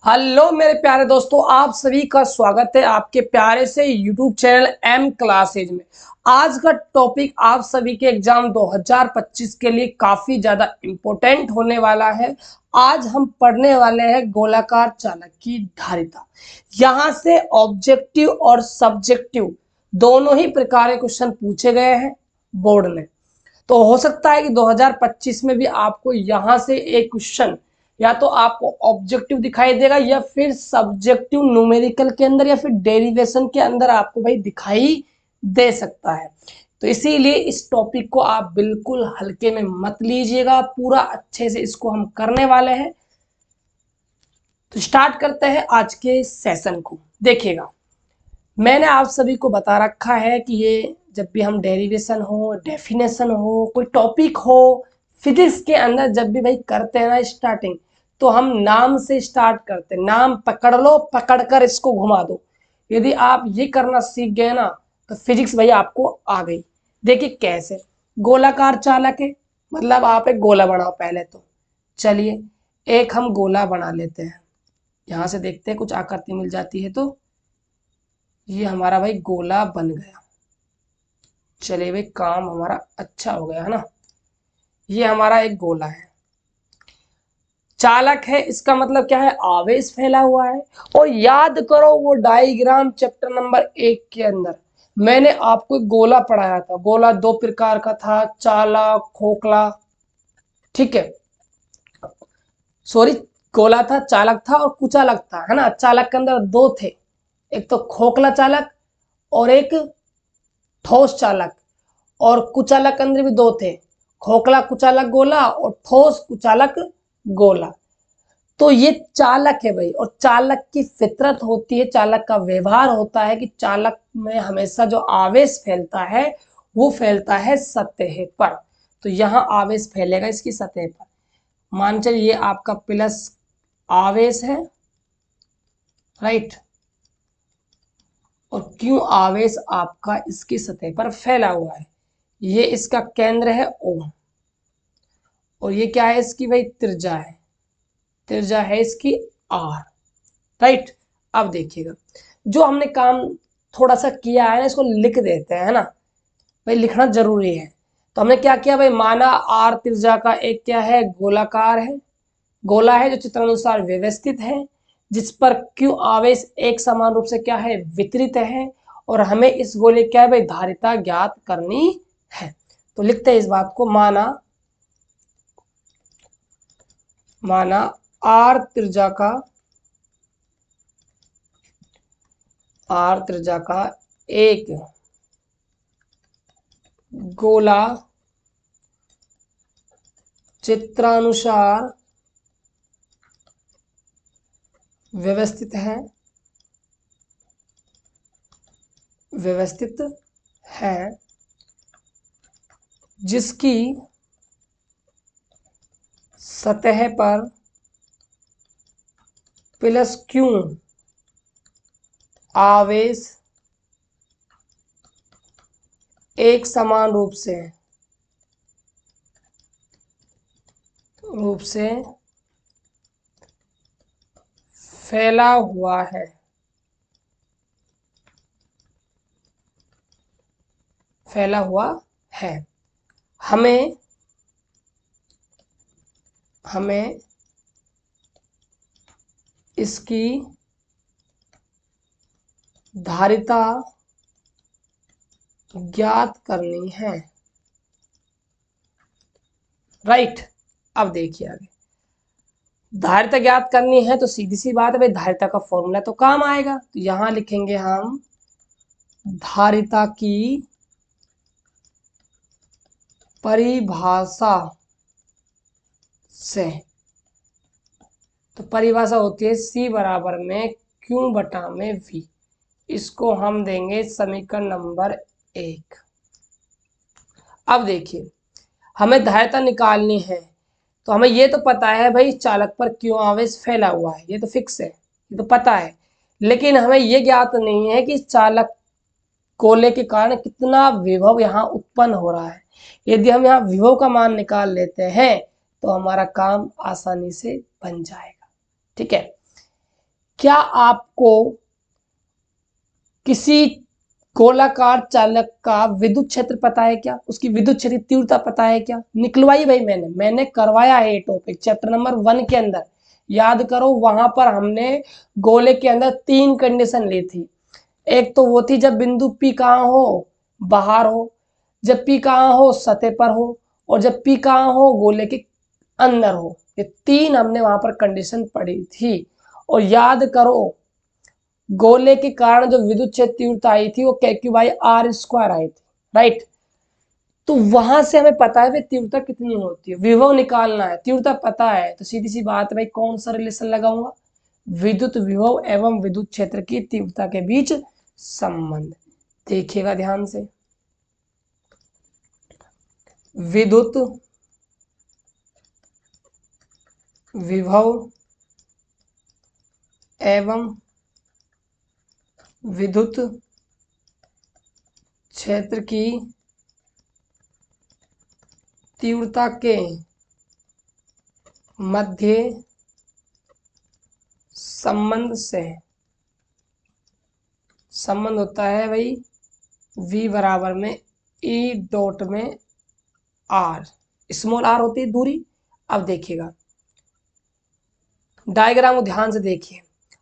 Hello मेरे प्यारे दोस्तों, आप सभी का स्वागत है आपके प्यारे से यूट्यूब चैनल एम क्लासेज में। आज का टॉपिक आप सभी के एग्जाम 2025 के लिए काफी ज्यादा इम्पोर्टेंट होने वाला है। आज हम पढ़ने वाले हैं गोलाकार चालक की धारिता। यहाँ से ऑब्जेक्टिव और सब्जेक्टिव दोनों ही प्रकार के क्वेश्चन पूछे गए हैं बोर्ड में। तो हो सकता है कि 2025 में भी आपको यहाँ से एक क्वेश्चन या तो आपको ऑब्जेक्टिव दिखाई देगा या फिर सब्जेक्टिव न्यूमेरिकल के अंदर या फिर डेरिवेशन के अंदर आपको भाई दिखाई दे सकता है। तो इसीलिए इस टॉपिक को आप बिल्कुल हल्के में मत लीजिएगा, पूरा अच्छे से इसको हम करने वाले हैं। तो स्टार्ट करते हैं आज के सेशन को। देखिएगा, मैंने आप सभी को बता रखा है कि ये जब भी हम डेरिवेशन हो, डेफिनेशन हो, कोई टॉपिक हो, फिजिक्स के अंदर जब भी भाई करते हैं ना स्टार्टिंग, तो हम नाम से स्टार्ट करते हैं। नाम पकड़ लो, पकड़कर इसको घुमा दो। यदि आप ये करना सीख गए ना तो फिजिक्स भाई आपको आ गई। देखिए कैसे गोलाकार चालक है, मतलब आप एक गोला बनाओ पहले तो। चलिए एक हम गोला बना लेते हैं, यहाँ से देखते हैं कुछ आकृति मिल जाती है। तो ये हमारा भाई गोला बन गया। चलिए भाई काम हमारा अच्छा हो गया है ना। ये हमारा एक गोला है। चालक है, इसका मतलब क्या है? आवेश फैला हुआ है। और याद करो वो डायग्राम चैप्टर नंबर 1 के अंदर मैंने आपको एक गोला पढ़ाया था। गोला दो प्रकार का था, चालक, खोखला। ठीक है, सॉरी, गोला था, चालक था और कुचालक था, है ना। चालक के अंदर दो थे, एक तो खोखला चालक और एक ठोस चालक। और कुचालक के अंदर भी दो थे, खोखला कुचालक गोला और ठोस कुचालक गोला। तो ये चालक है भाई, और चालक की फितरत होती है, चालक का व्यवहार होता है कि चालक में हमेशा जो आवेश फैलता है वो फैलता है सतह पर। तो यहाँ आवेश फैलेगा इसकी सतह पर। मान चलिए ये आपका प्लस आवेश है, राइट, और क्यों आवेश आपका इसकी सतह पर फैला हुआ है। ये इसका केंद्र है O, और ये क्या है? इसकी भाई त्रिज्या है, त्रिज्या है इसकी R, राइट। अब देखिएगा जो हमने काम थोड़ा सा किया है ना, इसको लिख देते हैं, है ना भाई, लिखना जरूरी है। तो हमने क्या किया भाई, माना R त्रिज्या का एक क्या है? गोलाकार है, गोला है जो चित्रानुसार व्यवस्थित है, जिस पर Q आवेश एक समान रूप से क्या है? वितरित है। और हमें इस गोले क्या है भाई? धारिता ज्ञात करनी है। तो लिखते हैं इस बात को, माना R त्रिज्या का एक गोला चित्रानुसार व्यवस्थित है, जिसकी सतह पर प्लस Q आवेश एक समान रूप से फैला हुआ है। हमें इसकी धारिता ज्ञात करनी है, राइट। अब देखिए आगे, धारिता ज्ञात करनी है तो सीधी सी बात है भाई, धारिता का फॉर्मूला तो काम आएगा। तो यहां लिखेंगे हम धारिता की परिभाषा से। तो परिभाषा होती है C बराबर में Q बटा में V। इसको हम देंगे समीकरण नंबर 1। अब देखिए हमें धारिता निकालनी है, तो हमें ये तो पता है भाई चालक पर क्यों आवेश फैला हुआ है, ये तो फिक्स है, ये तो पता है। लेकिन हमें ये ज्ञात नहीं है कि चालक गोले के कारण कितना विभव यहाँ उत्पन्न हो रहा है। यदि हम यहाँ विभव का मान निकाल लेते हैं तो हमारा काम आसानी से बन जाएगा। ठीक है, क्या आपको किसी गोलाकार चालक का विद्युत क्षेत्र पता है क्या? उसकी विद्युत क्षेत्र तीव्रता पता है क्या? निकलवाई भाई मैंने करवाया है ये टॉपिक चैप्टर नंबर 1 के अंदर। याद करो, वहां पर हमने गोले के अंदर 3 कंडीशन ली थी। एक तो वो थी जब बिंदु P कहाँ हो, बाहर हो, जब P कहाँ हो, सतह पर हो, और जब P कहाँ हो, गोले के अंदर हो। ये 3 हमने वहां पर कंडीशन पढ़ी थी। और याद करो, गोले के कारण जो विद्युत क्षेत्र तीव्रता आई थी वो k3/r² आई थी, राइट। तो वहां से हमें पता है भाई तीव्रता कितनी होती है, विभव निकालना है, तीव्रता पता है, तो सीधी सी बात है भाई, कौन सा रिलेशन लगाऊंगा? विद्युत विभव एवं विद्युत क्षेत्र की तीव्रता के बीच संबंध। देखिएगा ध्यान से, विद्युत विभव एवं विद्युत क्षेत्र की तीव्रता के मध्य संबंध होता है भाई V बराबर में E डॉट में R, स्मॉल r होती है दूरी। अब देखिएगा डायग्राम को ध्यान से देखिए,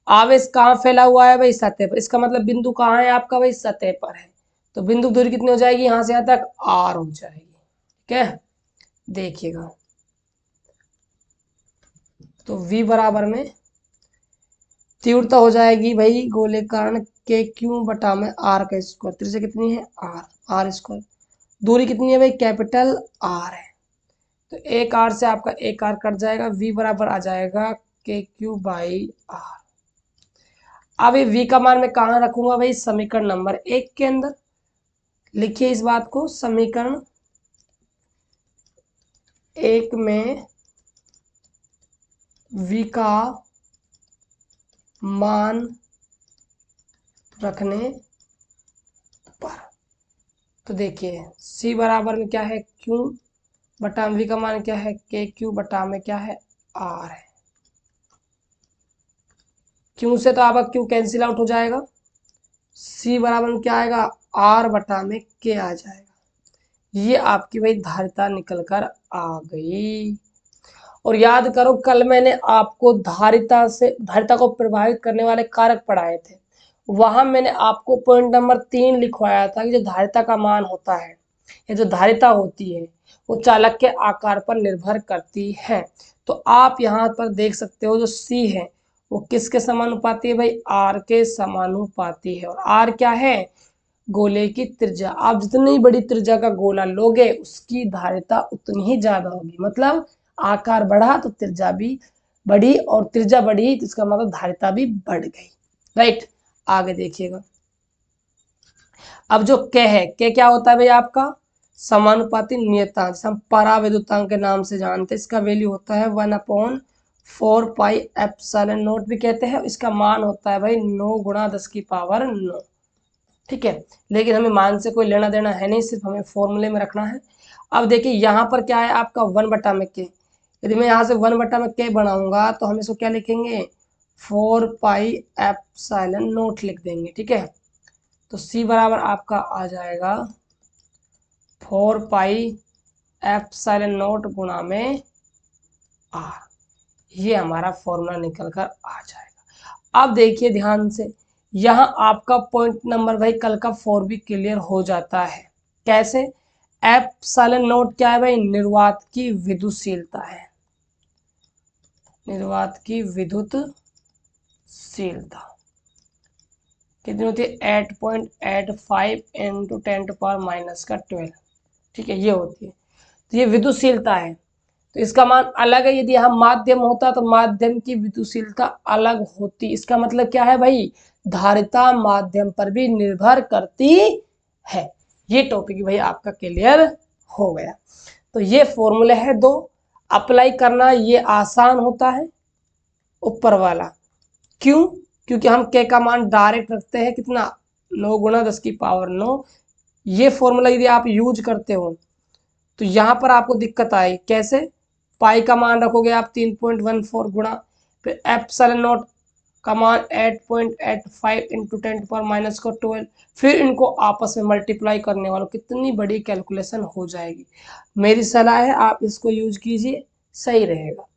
आवेश कहाँ फैला हुआ है भाई? सतह पर। इसका मतलब बिंदु कहाँ है आपका भाई? सतह पर है। तो बिंदु दूरी कितनी हो जाएगी यहां से यहां तक? R हो जाएगी। ठीक है, देखिएगा तो V बराबर में तीव्रता हो जाएगी भाई गोले कारण KQ/r²। त्रिज्या कितनी है? R²। दूरी कितनी है भाई? कैपिटल R है। तो एक R से आपका एक R कट जाएगा, V बराबर आ जाएगा KQ/r। अब ये V का मान मैं कहाँ रखूंगा भाई? समीकरण नंबर 1 के अंदर। लिखिए इस बात को, समीकरण 1 में V का मान रखने पर, तो देखिए C बराबर में क्या है? Q बटा V का मान क्या है? KQ बटा में क्या है? R है। Q से तो आपका Q कैंसिल आउट हो जाएगा, C बराबर में क्या आएगा? R बटा में K आ जाएगा। ये आपकी भाई धारिता निकल कर आ गई। और याद करो, कल मैंने आपको धारिता को प्रभावित करने वाले कारक पढ़ाए थे। वहां मैंने आपको पॉइंट नंबर 3 लिखवाया था कि जो धारिता का मान होता है, ये जो धारिता होती है वो चालक के आकार पर निर्भर करती है। तो आप यहाँ पर देख सकते हो जो C है वो किसके समानुपाती है भाई? R के समानुपाती है। और R क्या है? गोले की त्रिज्या। आप जितनी बड़ी त्रिज्या का गोला लोगे उसकी धारिता उतनी ही ज्यादा होगी। मतलब आकार बढ़ा तो त्रिज्या भी बढ़ी, और त्रिज्या बढ़ी तो इसका मतलब धारिता भी बढ़ गई, राइट। आगे देखिएगा, अब जो K है, K क्या होता है भाई? आपका समानुपाती नियतांक, हम पराविद्युतांक के नाम से जानते हैं। इसका वैल्यू होता है 1/4πε0 भी कहते हैं। इसका मान होता है भाई 9 × 10⁹ ठीक है। लेकिन हमें मान से कोई लेना देना है नहीं, सिर्फ हमें फॉर्मूले में रखना है। अब देखिए यहाँ पर क्या है आपका 1/k। यदि मैं यहाँ से 1/k बनाऊंगा तो हम इसको क्या लिखेंगे? 4πε0 लिख देंगे, ठीक है। तो C बराबर आपका आ जाएगा 4πε0 गुणा में R। ये हमारा फॉर्मूला निकल कर आ जाएगा। अब देखिए ध्यान से, यहाँ आपका पॉइंट नंबर भाई कल का 4 भी क्लियर हो जाता है। कैसे? ε0 क्या है भाई? निर्वात की विद्युतशीलता है, निर्वात की विद्युतशीलता कितनी होती है? 8.85 × 10⁻⁻12, ठीक है, ये होती है। तो ये विद्युतशीलता है, तो इसका मान अलग है। यदि यहाँ माध्यम होता तो माध्यम की विद्युतशीलता अलग होती। इसका मतलब क्या है भाई? धारिता माध्यम पर भी निर्भर करती है। ये टॉपिक भाई आपका क्लियर हो गया। तो ये फॉर्मूले है 2, अप्लाई करना ये आसान होता है ऊपर वाला। क्यों? क्योंकि हम K का मान डायरेक्ट रखते हैं कितना? 9 × 10⁹ ये फॉर्मूला यदि आप यूज करते हो तो यहाँ पर आपको दिक्कत आएगी। कैसे? पाई का मान रखोगे आप 3.14 गुणा, फिर ε0 कमान 8.85 इंटू 10⁻⁻12, फिर इनको आपस में मल्टीप्लाई करने वालों कितनी बड़ी कैलकुलेशन हो जाएगी। मेरी सलाह है आप इसको यूज कीजिए, सही रहेगा।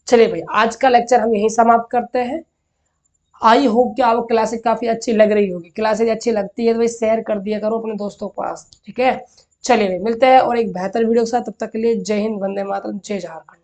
चलिए भाई, आज का लेक्चर हम यहीं समाप्त करते हैं। आई होप कि आपको क्लासेज काफी अच्छी लग रही होगी। क्लासेज अच्छी लगती है तो भाई शेयर कर दिया करो अपने दोस्तों के पास, ठीक है। चलिए भाई, मिलते हैं और एक बेहतर वीडियो के साथ। तब तक के लिए जय हिंद, वंदे मातरम, जय झारखंड।